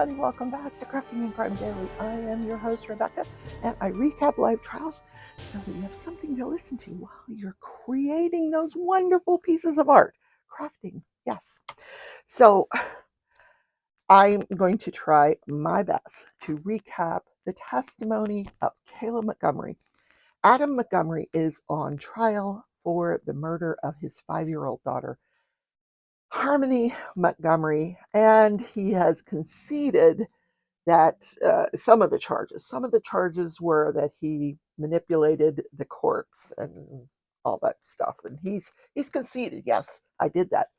everybody, welcome back to Crafting in Crime Daily. I am your host, Rebecca, and I recap live trials so that you have something to listen to while you're creating those wonderful pieces of art. Crafting, yes. So I'm going to try my best to recap the testimony of Kayla Montgomery. Adam Montgomery is on trial for the murder of his 5-year-old daughter, Harmony Montgomery, and he has conceded that some of the charges were that he manipulated the corpse and all that stuff, and he's conceded, yes, I did that,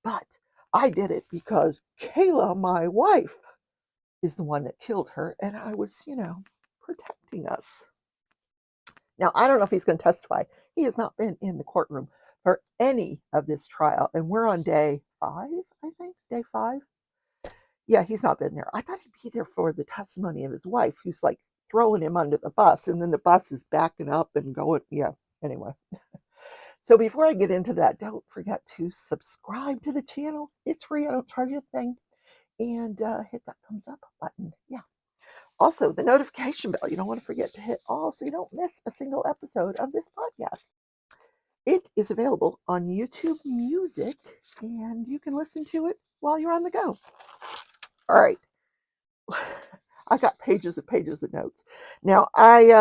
but I did it because Kayla, my wife, is the one that killed her, and I was, protecting us. Now, I don't know if he's going to testify. He has not been in the courtroom for any of this trial, and we're on day 5, I think, day 5. Yeah, he's not been there. I thought he'd be there for the testimony of his wife, who's like throwing him under the bus, and then the bus is backing up and going. Yeah, anyway. So before I get into that, don't forget to subscribe to the channel. It's free. I don't charge you a thing. And hit that thumbs up button. Yeah. Also, the notification bell. You don't want to forget to hit all so you don't miss a single episode of this podcast. It is available on YouTube Music, and you can listen to it while you're on the go. All right. I got pages and pages of notes. Now, I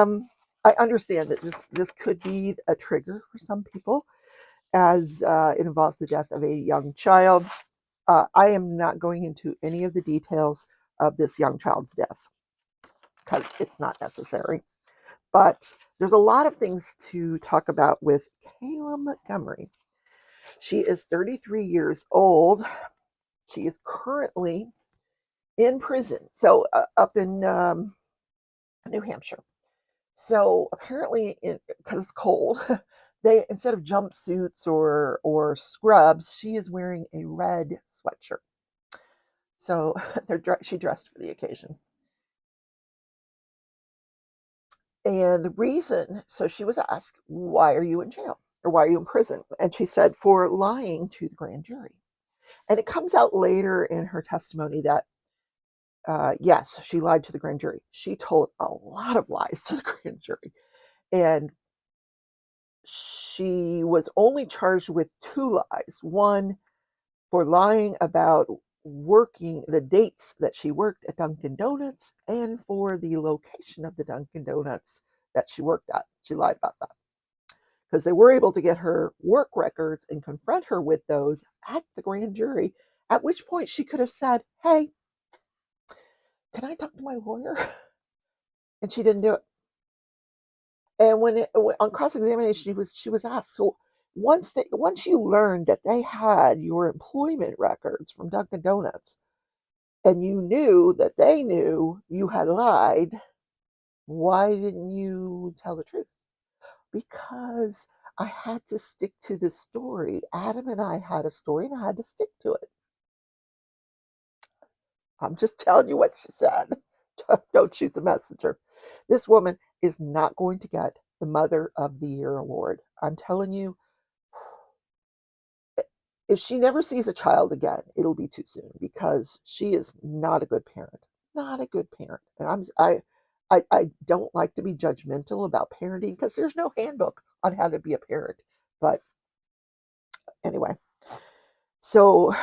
understand that this could be a trigger for some people, as it involves the death of a young child. I am not going into any of the details of this young child's death because it's not necessary. But there's a lot of things to talk about with Kayla Montgomery. She is 33 years old. She is currently in prison, so up in New Hampshire. So apparently, because it's cold, they, instead of jumpsuits or scrubs, she is wearing a red sweatshirt. So she dressed for the occasion. And the reason, so she was asked, why are you in jail? Or why are you in prison? And she said, for lying to the grand jury. And it comes out later in her testimony that, yes, she lied to the grand jury. She told a lot of lies to the grand jury. And she was only charged with 2 lies. One, for lying about working the dates that she worked at Dunkin' Donuts, and for the location of the Dunkin' Donuts that she worked at. She lied about that because they were able to get her work records and confront her with those at the grand jury, at which point she could have said, hey, can I talk to my lawyer? And she didn't do it. And on cross-examination, she was asked, so once you learned that they had your employment records from Dunkin' Donuts, and you knew that they knew you had lied, why didn't you tell the truth? Because I had to stick to the story. Adam and I had a story, and I had to stick to it. I'm just telling you what she said. Don't shoot the messenger. This woman is not going to get the Mother of the Year award. I'm telling you, if she never sees a child again, it'll be too soon, because she is not a good parent. Not a good parent. And I don't like to be judgmental about parenting because there's no handbook on how to be a parent. But anyway, so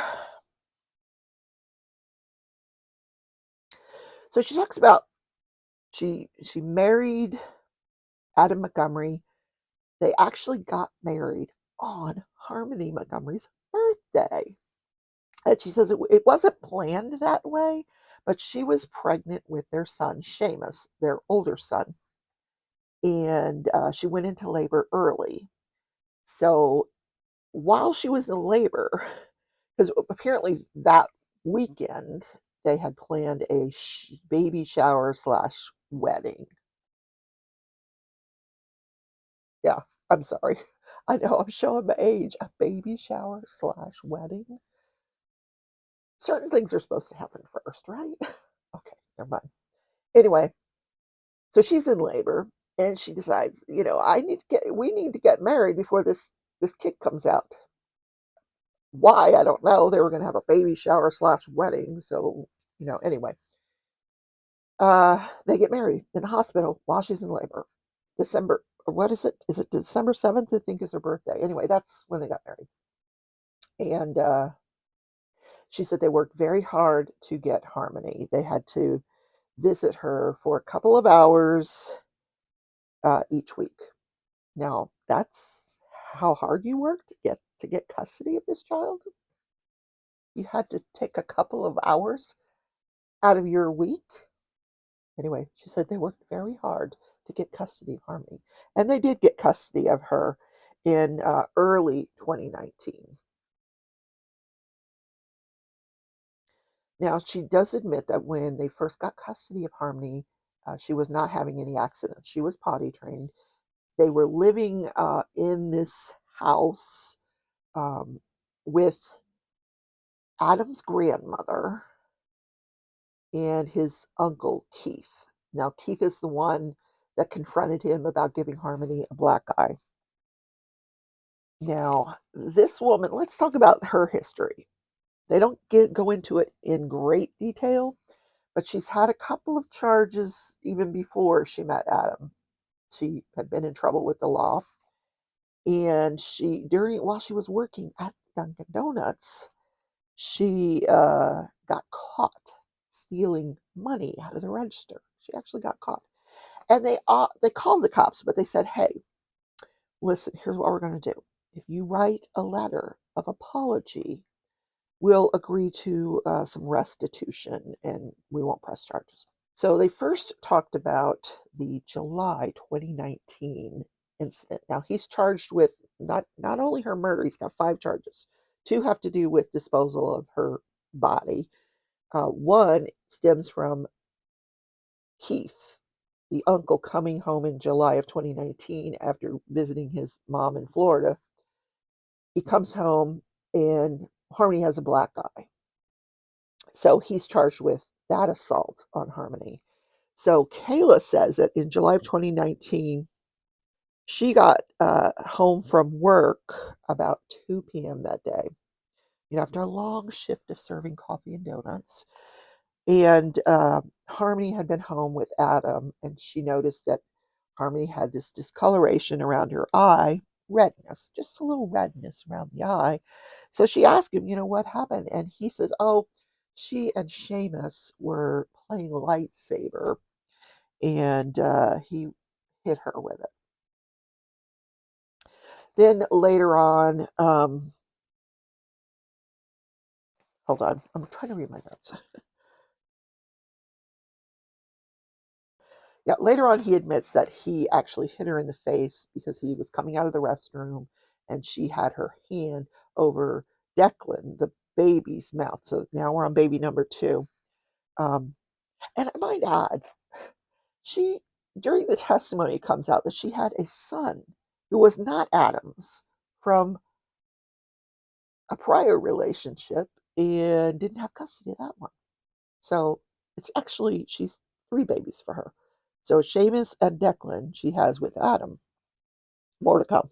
she talks about she married Adam Montgomery. They actually got married on Harmony Montgomery's birthday. And she says it wasn't planned that way, but she was pregnant with their son, Seamus, their older son. And she went into labor early. So while she was in labor, because apparently that weekend they had planned a baby shower / wedding. Yeah, I'm sorry. I know I'm showing my age. A baby shower / wedding. Certain things are supposed to happen first, right? Okay, never mind. Anyway, so she's in labor, and she decides, we need to get married before this kid comes out. Why, I don't know. They were going to have a baby shower / wedding, so Anyway, they get married in the hospital while she's in labor. December, or what is it? Is it December 7th? I think is her birthday. Anyway, that's when they got married. And she said they worked very hard to get Harmony. They had to visit her for a couple of hours each week. Now, that's how hard you work to get custody of this child. You had to take a couple of hours out of your week. Anyway, she said they worked very hard to get custody of Harmony, and they did get custody of her in early 2019. Now, she does admit that when they first got custody of Harmony, she was not having any accidents. She was potty trained. They were living in this house with Adam's grandmother and his uncle Keith. Now, Keith is the one that confronted him about giving Harmony a black eye. Now, this woman, let's talk about her history. They don't go into it in great detail, but she's had a couple of charges even before she met Adam. She had been in trouble with the law, and while she was working at Dunkin' Donuts, she got caught stealing money out of the register. She actually got caught, and they called the cops, but they said, "Hey, listen, here's what we're going to do. If you write a letter of apology, we'll agree to some restitution, and we won't press charges." So they first talked about the July 2019 incident. Now he's charged with not only her murder, he's got 5 charges. 2 have to do with disposal of her body. One stems from Keith, the uncle, coming home in July of 2019 after visiting his mom in Florida. He comes home and Harmony has a black eye. So he's charged with that assault on Harmony. So Kayla says that in July of 2019, she got home from work about 2 p.m. that day, after a long shift of serving coffee and donuts. And Harmony had been home with Adam, and she noticed that Harmony had this discoloration around her eye, redness, just a little redness around the eye. So she asked him, what happened? And he says, oh, she and Seamus were playing lightsaber, and he hit her with it. Then later on, hold on, I'm trying to read my notes. Yeah, later on, he admits that he actually hit her in the face because he was coming out of the restroom and she had her hand over Declan, the baby's mouth. So now we're on baby number 2. And I might add, she, during the testimony, it comes out that she had a son who was not Adam's from a prior relationship and didn't have custody of that one. So it's actually, she's 3 babies for her. So Seamus and Declan she has with Adam. More to come.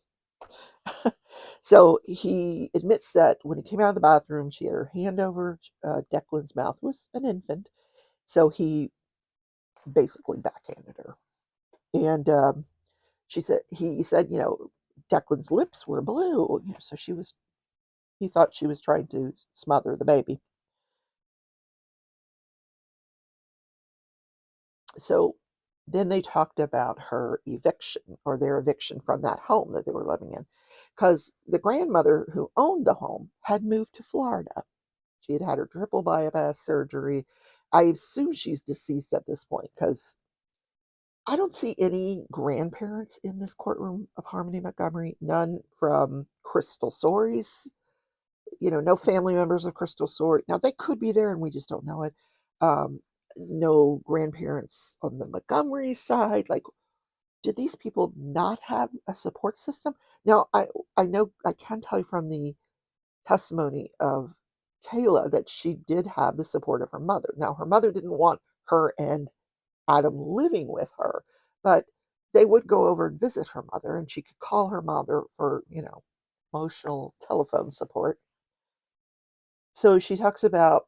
So he admits that when he came out of the bathroom, she had her hand over Declan's mouth, was an infant. So he basically backhanded her. And he said, Declan's lips were blue. So he thought she was trying to smother the baby. So then they talked about her eviction, or their eviction from that home that they were living in, because the grandmother who owned the home had moved to Florida. She had had her triple bypass surgery. I assume she's deceased at this point because I don't see any grandparents in this courtroom of Harmony Montgomery. None from Crystal Sorey's, no family members of Crystal Sorey. Now, they could be there and we just don't know it. No grandparents on the Montgomery side. Like, did these people not have a support system? Now, I know, I can tell you from the testimony of Kayla that she did have the support of her mother. Now, her mother didn't want her and Adam living with her, but they would go over and visit her mother, and she could call her mother for, emotional telephone support. So she talks about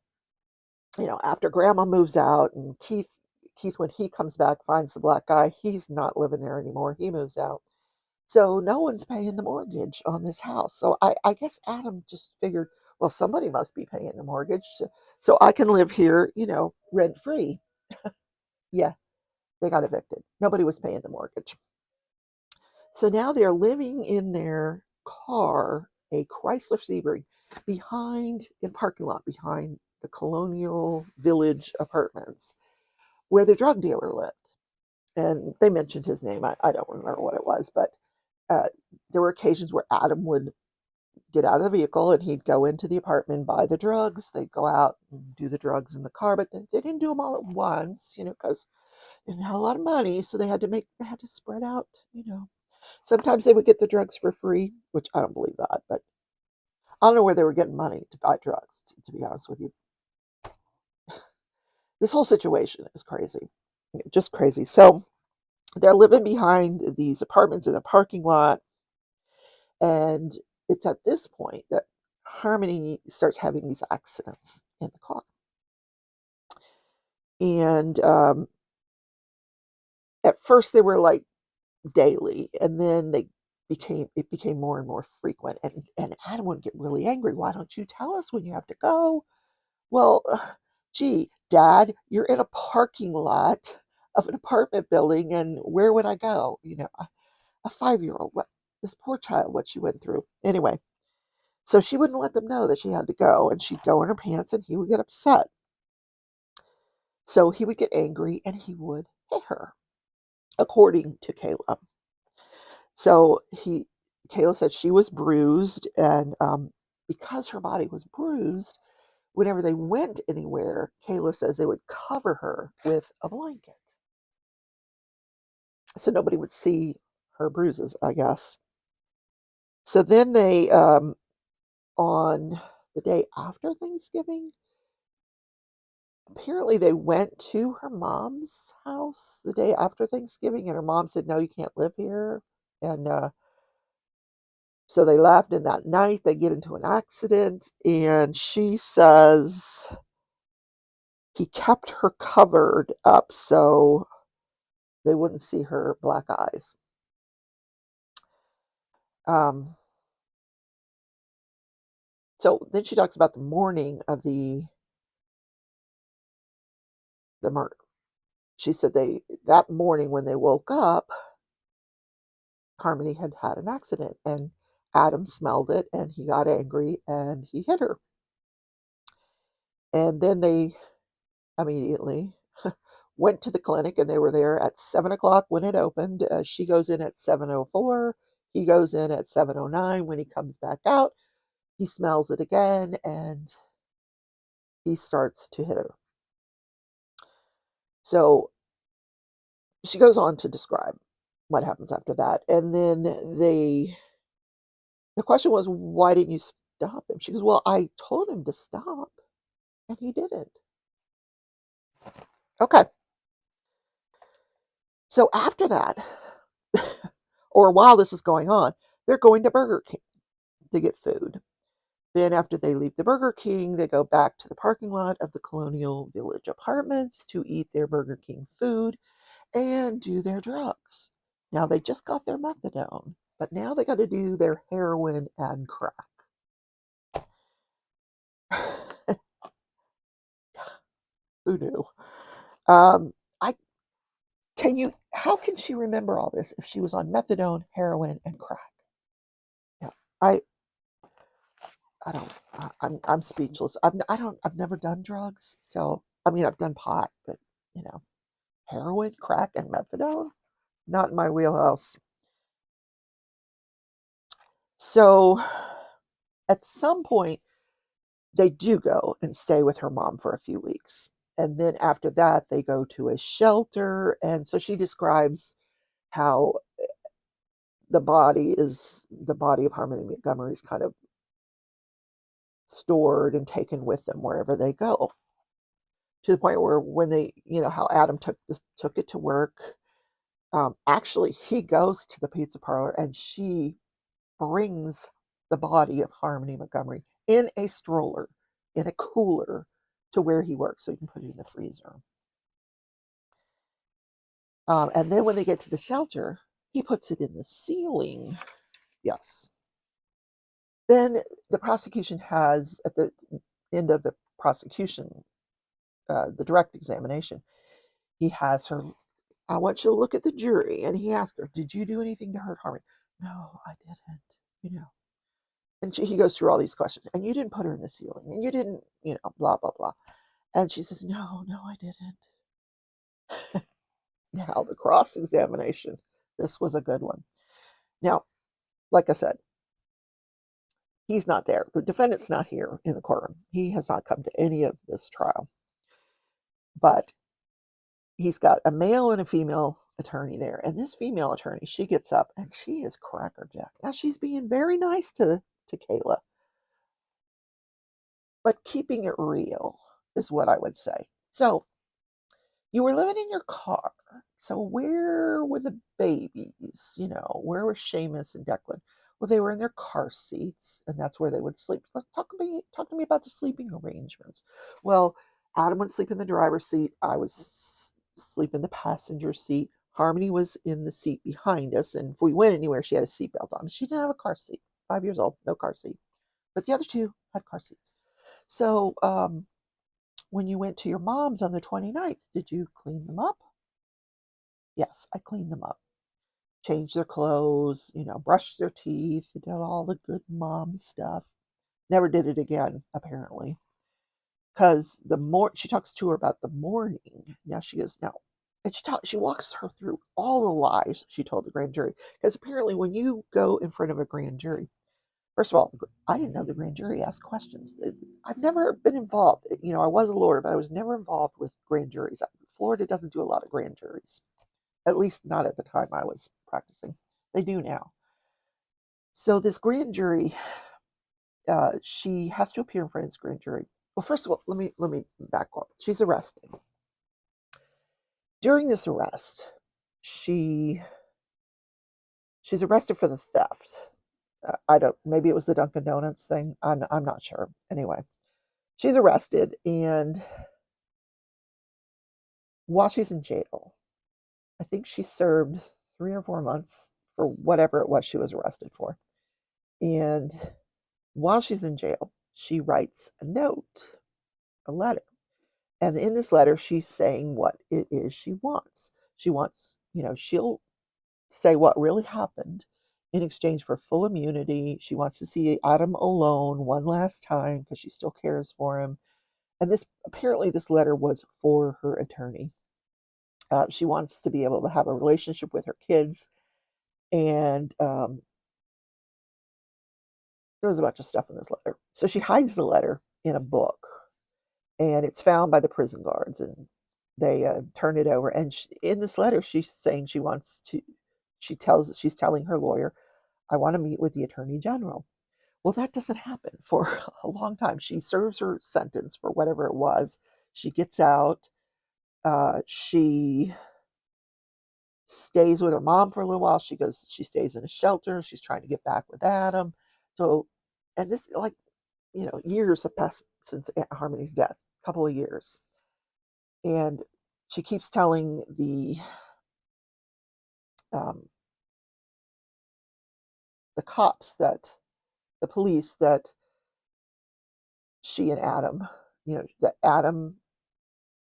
After Grandma moves out and Keith, when he comes back, finds the black guy, he's not living there anymore. He moves out. So no one's paying the mortgage on this house. So I guess Adam just figured, well, somebody must be paying the mortgage. So I can live here, rent free. Yeah, they got evicted. Nobody was paying the mortgage. So now they're living in their car, a Chrysler Sebring, in parking lot behind the Colonial Village apartments where the drug dealer lived. And they mentioned his name. I don't remember what it was, but uh, there were occasions where Adam would get out of the vehicle and he'd go into the apartment, buy the drugs. They'd go out and do the drugs in the car, but they didn't do them all at once, because they didn't have a lot of money. So they had to spread out. Sometimes they would get the drugs for free, which I don't believe that, but I don't know where they were getting money to buy drugs, to be honest with you. This whole situation is crazy, just crazy. So they're living behind these apartments in the parking lot. And it's at this point that Harmony starts having these accidents in the car. And at first they were like daily, and then it became more and more frequent. And Adam would get really angry. Why don't you tell us when you have to go? Well, gee, Dad, you're in a parking lot of an apartment building, and where would I go? A 5-year-old, what this poor child, what she went through. Anyway, so she wouldn't let them know that she had to go, and she'd go in her pants, and he would get upset. So he would get angry, and he would hit her, according to Kayla. So Kayla said she was bruised, and because her body was bruised, whenever they went anywhere, Kayla says they would cover her with a blanket, so nobody would see her bruises, I guess. So then they, on the day after Thanksgiving, apparently they went to her mom's house the day after Thanksgiving, and her mom said, "No, you can't live here." And so they left, and that night they get into an accident, and she says he kept her covered up so they wouldn't see her black eyes. Um, so then she talks about the morning of the murder. She said that morning when they woke up, Harmony had had an accident, and Adam smelled it, and he got angry, and he hit her. And then they immediately went to the clinic, and they were there at 7 o'clock when it opened. She goes in at 7:04. He goes in at 7:09. When he comes back out, he smells it again, and he starts to hit her. So she goes on to describe what happens after that. And then the question was, why didn't you stop him? She goes, well, I told him to stop, and he didn't. Okay. So after that, or while this is going on, they're going to Burger King to get food. Then, after they leave the Burger King, they go back to the parking lot of the Colonial Village apartments to eat their Burger King food and do their drugs. Now, they just got their methadone, but now they got to do their heroin and crack. Who knew? I how can she remember all this if she was on methadone, heroin, and crack? Yeah, I I don't. I'm speechless. I've never done drugs, so I mean I've done pot, but you know, heroin, crack, and methadone, not in my wheelhouse. So at some point, they do go and stay with her mom for a few weeks, and then after that, they go to a shelter. And so she describes how the body of Harmony Montgomery is kind of stored and taken with them wherever they go, to the point where when how Adam took it to work. Actually, he goes to the pizza parlor, and she brings the body of Harmony Montgomery in a stroller, in a cooler, to where he works so he can put it in the freezer. And then when they get to the shelter, he puts it in the ceiling. Yes. Then the prosecution has, at the end of the prosecution, the direct examination, he has her, I want you to look at the jury. And he asked her, did you do anything to hurt Harmony? No, I didn't, you know. And he goes through all these questions. And you didn't put her in the ceiling. And you didn't, blah, blah, blah. And she says, no, I didn't. Now, the cross examination. This was a good one. Now, like I said, he's not there. The defendant's not here in the courtroom. He has not come to any of this trial. But he's got a male and a female attorney there. And this female attorney, she gets up and she is crackerjack. Now, she's being very nice to Kayla, but keeping it real is what I would say. So, you were living in your car. So where were the babies? Where were Seamus and Declan? Well, they were in their car seats, and that's where they would sleep. Talk to me about the sleeping arrangements. Well, Adam would sleep in the driver's seat. I was sleep in the passenger seat. Harmony was in the seat behind us, and if we went anywhere, she had a seatbelt on. She didn't have a car seat. 5 years old, no car seat. But the other two had car seats. So, when you went to your mom's on the 29th, did you clean them up? Yes, I cleaned them up. Changed their clothes, brushed their teeth, did all the good mom stuff. Never did it again, apparently. Because she talks to her about the morning. Now she goes, no. And she walks her through all the lies she told the grand jury. Because apparently when you go in front of a grand jury, first of all, I didn't know the grand jury asked questions. I've never been involved. I was a lawyer, but I was never involved with grand juries. Florida doesn't do a lot of grand juries, at least not at the time I was practicing. They do now. So this grand jury, she has to appear in front of this grand jury. Well, first of all, let me back up. She's arrested. During this arrest, she's arrested for the theft. Maybe it was the Dunkin' Donuts thing. I'm not sure. Anyway, she's arrested, and while she's in jail, I think she served 3 or 4 months for whatever it was she was arrested for. And while she's in jail, she writes a note, a letter. And in this letter, she's saying what it is she wants. She wants, she'll say what really happened in exchange for full immunity. She wants to see Adam alone one last time because she still cares for him. And apparently this letter was for her attorney. She wants to be able to have a relationship with her kids. And there was a bunch of stuff in this letter. So she hides the letter in a book. And it's found by the prison guards. And they turn it over. And in this letter, she's saying she's telling her lawyer, I want to meet with the attorney general. Well, that doesn't happen for a long time. She serves her sentence for whatever it was. She gets out. She stays with her mom for a little while. She stays in a shelter. She's trying to get back with Adam. So, and this, years have passed since Aunt Harmony's death, a couple of years. And she keeps telling the cops, the police, that she and Adam, that Adam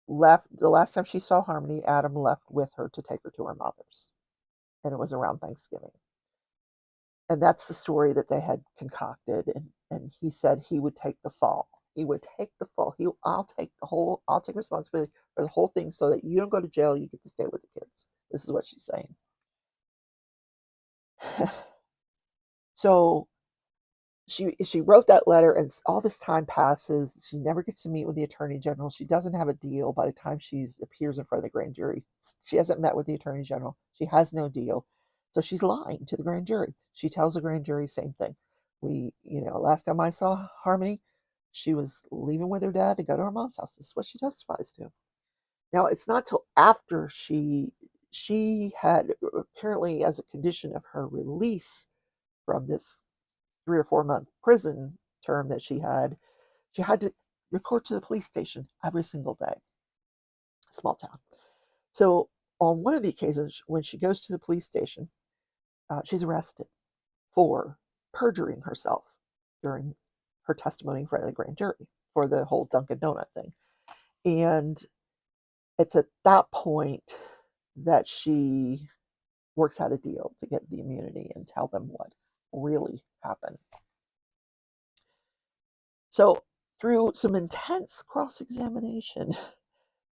left. The last time she saw Harmony, Adam left with her to take her to her mother's. And it was around Thanksgiving. And that's the story that they had concocted. And he said he would take the fall. He would take the fall. I'll take responsibility for the whole thing so that you don't go to jail. You get to stay with the kids. This is what she's saying. So she wrote that letter, and all this time passes. She never gets to meet with the attorney general. She doesn't have a deal by the time she appears in front of the grand jury. She hasn't met with the attorney general. She has no deal. So she's lying to the grand jury. She tells the grand jury same thing. Last time I saw Harmony, she was leaving with her dad to go to her mom's house. This is what she testifies to. Now, it's not till after she had, apparently as a condition of her release from this 3 or 4 month prison term that she had to report to the police station every single day. Small town. So on one of the occasions when she goes to the police station, she's arrested for perjuring herself during her testimony in front of the grand jury for the whole Dunkin' Donut thing. And it's at that point that she works out a deal to get the immunity and tell them what really happened. So through some intense cross-examination,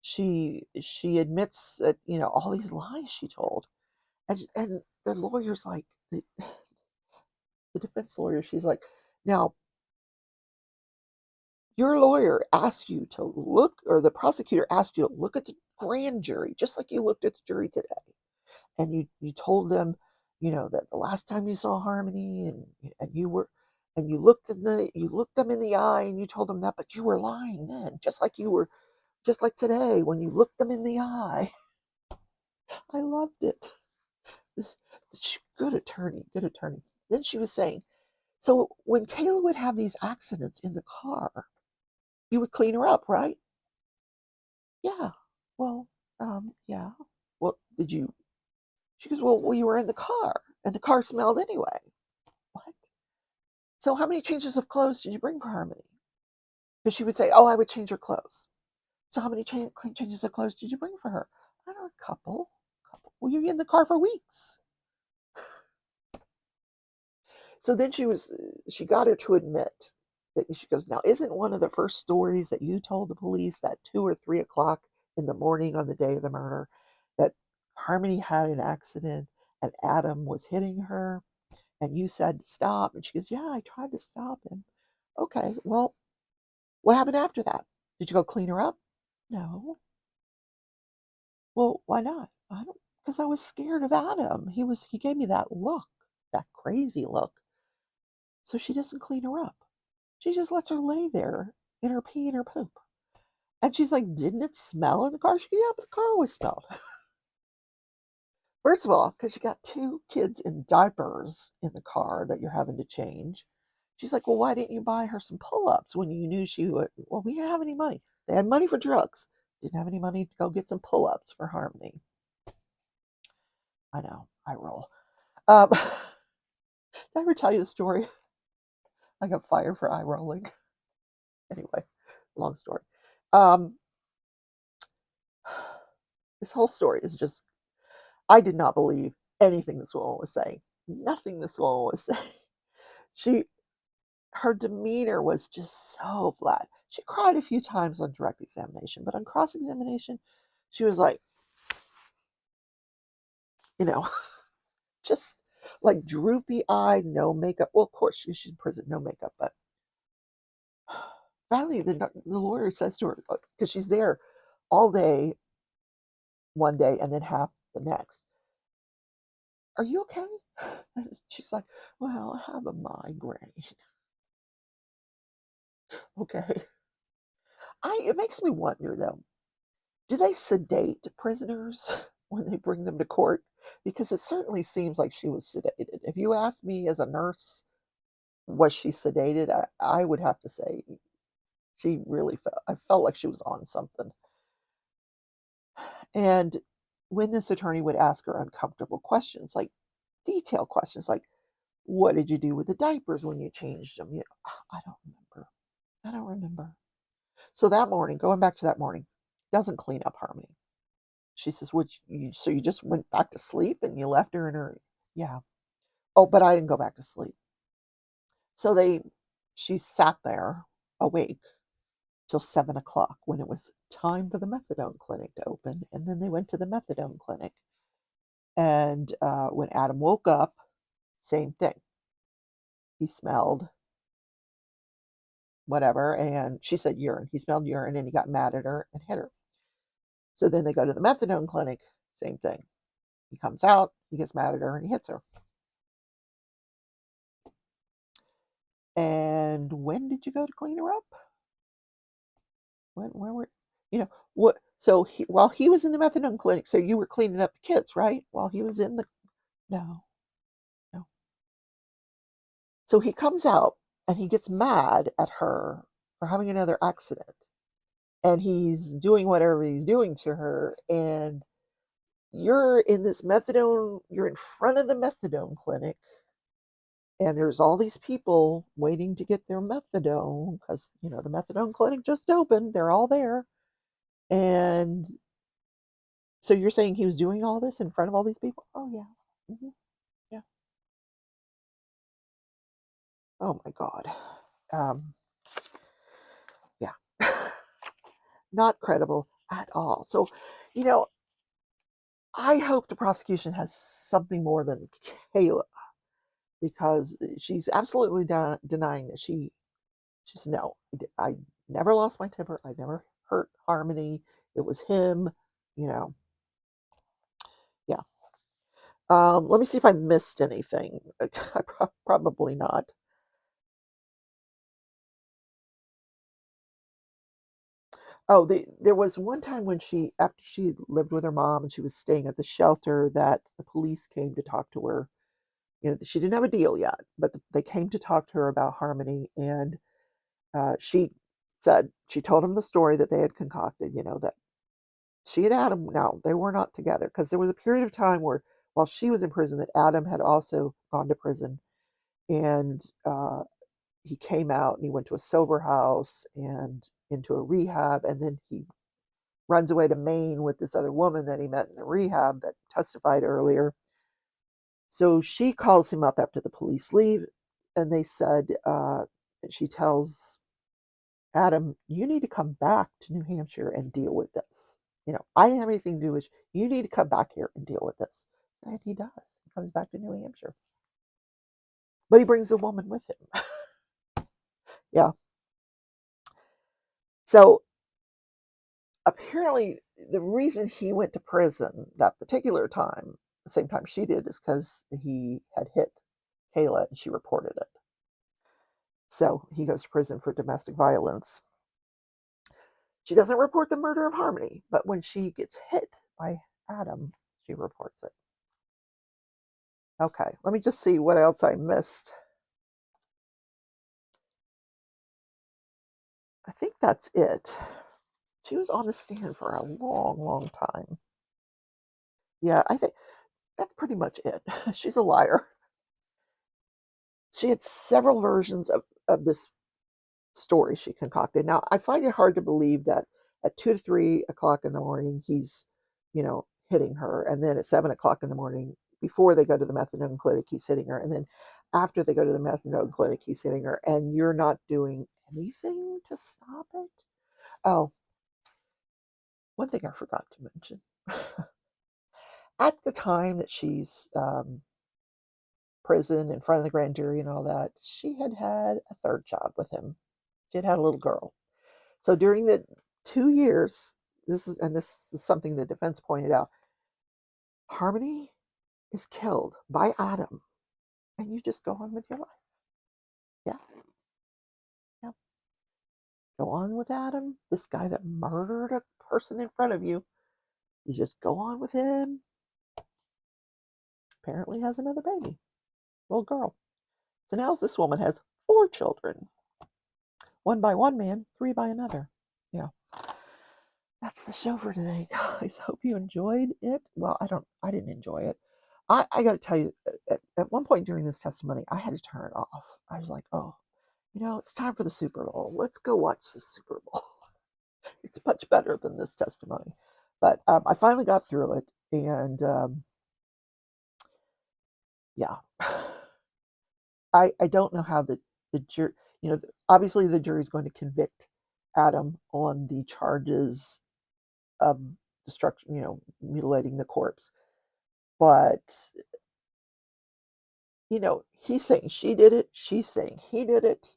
she admits that, you know, all these lies she told. And the lawyer's like, the defense lawyer, she's like, now, your lawyer asked you to look, or the prosecutor asked you to look at the grand jury, just like you looked at the jury today. And you told them, you know, that the last time you saw Harmony and you looked them in the eye and you told them that, but you were lying then, just like today when you looked them in the eye. I loved it. Good attorney, good attorney. Then she was saying, so when Kayla would have these accidents in the car, you would clean her up, right? Yeah. Well, yeah. Well, did you? She goes, well, you were in the car, and the car smelled anyway. What? So how many changes of clothes did you bring for Harmony? Because she would say, oh, I would change her clothes. So how many changes of clothes did you bring for her? I don't know, a couple. Well, you were in the car for weeks. So then she got her to admit that. She goes, now, isn't one of the first stories that you told the police that 2 or 3 o'clock in the morning on the day of the murder, that Harmony had an accident and Adam was hitting her and you said stop? And she goes, yeah, I tried to stop him. Okay, well, what happened after that? Did you go clean her up? No. Well, why not? I don't, because I was scared of Adam. He gave me that look, that crazy look. So she doesn't clean her up. She just lets her lay there in her pee and her poop. And she's like, didn't it smell in the car? She goes, yeah, but the car always smelled. First of all, because you got 2 kids in diapers in the car that you're having to change. She's like, well, why didn't you buy her some pull-ups when you knew she would? Well, we didn't have any money. They had money for drugs. Didn't have any money to go get some pull-ups for Harmony. I know, I roll. Did I ever tell you the story? I got fired for eye rolling. Anyway, long story. This whole story is just, I did not believe anything this woman was saying. Nothing this woman was saying. Her demeanor was just so flat. She cried a few times on direct examination, but on cross examination, she was like, you know, just like droopy eyed, no makeup. Well, of course, she's in prison, no makeup, but finally, the lawyer says to her, because she's there all day one day and then half the next, are you okay? And she's like, well, I have a migraine. Okay. It makes me wonder though, do they sedate prisoners when they bring them to court? Because it certainly seems like she was sedated. If you ask me as a nurse, was she sedated? I would have to say she really I felt like she was on something. And when this attorney would ask her uncomfortable questions, like detailed questions, like, what did you do with the diapers when you changed them? I don't remember. I don't remember. So that morning, going back to that morning, doesn't clean up Harmony. She says, so you just went back to sleep and you left her in her, yeah. Oh, but I didn't go back to sleep. So she sat there awake till 7 o'clock when it was time for the methadone clinic to open. And then they went to the methadone clinic. And when Adam woke up, same thing. He smelled whatever. And she said urine. He smelled urine and he got mad at her and hit her. So then they go to the methadone clinic, same thing. He comes out, he gets mad at her, and he hits her. And when did you go to clean her up? Where were, what? So while he was in the methadone clinic, so you were cleaning up the kids, right? While he was in the, no, no. So he comes out and he gets mad at her for having another accident. And he's doing whatever he's doing to her. And you're in this methadone, you're in front of the methadone clinic, and there's all these people waiting to get their methadone because, the methadone clinic just opened. They're all there. And so you're saying he was doing all this in front of all these people? Oh, yeah. Yeah. Oh, my God. Um, yeah. Not credible at all. So, you know, I hope the prosecution has something more than Kayla, because she's absolutely denying that she said, no, I never lost my temper. I never hurt Harmony. It was him, you know. Yeah. Let me see if I missed anything. Probably not. Oh, there was one time when after she lived with her mom and she was staying at the shelter, that the police came to talk to her. She didn't have a deal yet, but they came to talk to her about Harmony, and she told him the story that they had concocted. That she and Adam, now they were not together, because there was a period of time where, while she was in prison, that Adam had also gone to prison, and he came out and he went to a sober house and into a rehab, and then he runs away to Maine with this other woman that he met in the rehab that testified earlier. So she calls him up after the police leave, and they said, she tells Adam, you need to come back to New Hampshire and deal with this. I didn't have anything to do with it. You need to come back here and deal with this. And he does. He comes back to New Hampshire. But he brings a woman with him. Yeah. So apparently, the reason he went to prison that particular time, the same time she did, is because he had hit Kayla and she reported it. So he goes to prison for domestic violence. She doesn't report the murder of Harmony, but when she gets hit by Adam, she reports it. Okay, let me just see what else I missed. I think that's it. She was on the stand for a long, long time. Yeah, I think that's pretty much it. She's a liar. She had several versions of this story she concocted. Now, I find it hard to believe that at 2 to 3 o'clock in the morning, he's, hitting her. And then at 7 o'clock in the morning, before they go to the methadone clinic, he's hitting her. And then after they go to the methadone clinic, he's hitting her. And you're not doing anything to stop it. Oh, one thing I forgot to mention. At the time that she's prison in front of the grand jury and all that, she had had a third job with him. She had had a little girl. So during the 2 years, this is something the defense pointed out, Harmony is killed by Adam, and you just go on with your life. Yeah, yeah. Go on with Adam, this guy that murdered a person in front of you. You just go on with him. Apparently has another baby, little girl. So now this woman has 4 children. One by one man, 3 by another. Yeah. That's the show for today, guys. Hope you enjoyed it. Well, I didn't enjoy it. I got to tell you, at one point during this testimony, I had to turn it off. I was like, oh, it's time for the Super Bowl. Let's go watch the Super Bowl. It's much better than this testimony. But I finally got through it, and yeah. I don't know how the jury, obviously the jury's going to convict Adam on the charges of destruction, mutilating the corpse. But, he's saying she did it. She's saying he did it.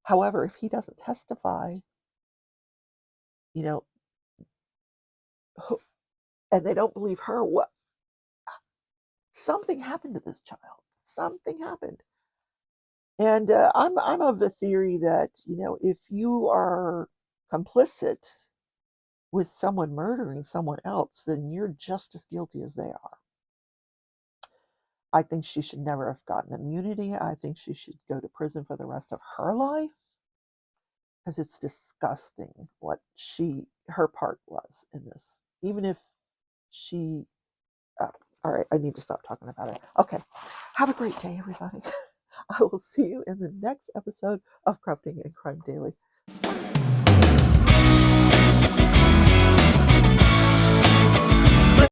However, if he doesn't testify, you know, and they don't believe her, what? Something happened to this child. Something happened. And I'm of the theory that, if you are complicit with someone murdering someone else, then you're just as guilty as they are. I think she should never have gotten immunity. I think she should go to prison for the rest of her life. because it's disgusting what her part was in this. Even if she, uh, all right, I need to stop talking about it. Okay, have a great day, everybody. I will see you in the next episode of Crafting and Crime Daily. Bye.